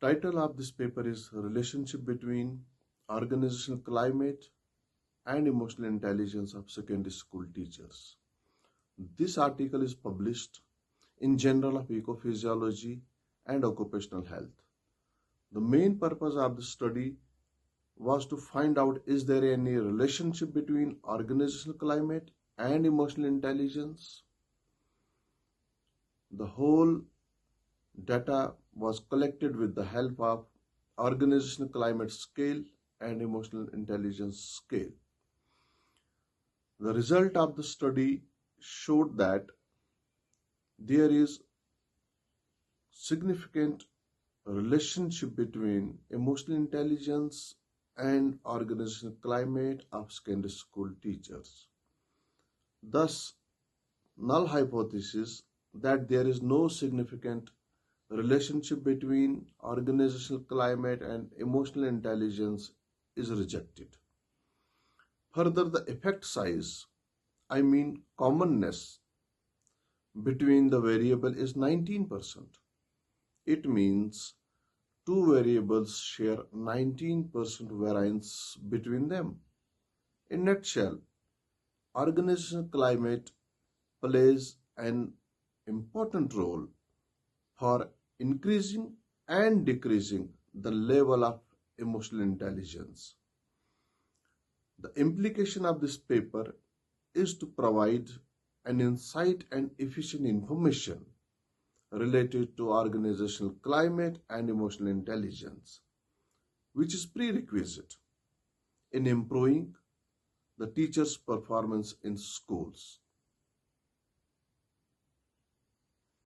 Title of this paper is Relationship between Organizational Climate and Emotional Intelligence of Secondary School Teachers. This article is published in Journal of Ecophysiology and Occupational Health. The main purpose of the study was to find out, is there any relationship between organizational climate and emotional intelligence. The whole data was collected with the help of organizational climate scale and emotional intelligence scale. The result of the study showed that there is significant relationship between emotional intelligence and organizational climate of secondary school teachers. Thus, null hypothesis that there is no significant relationship between organizational climate and emotional intelligence is rejected. Further, the effect size, commonness between the variable is 19%. It means two variables share 19% variance between them. In a nutshell, organizational climate plays an important role for increasing and decreasing the level of emotional intelligence. The implication of this paper is to provide an insight and efficient information related to organizational climate and emotional intelligence, which is prerequisite in improving the teacher's performance in schools.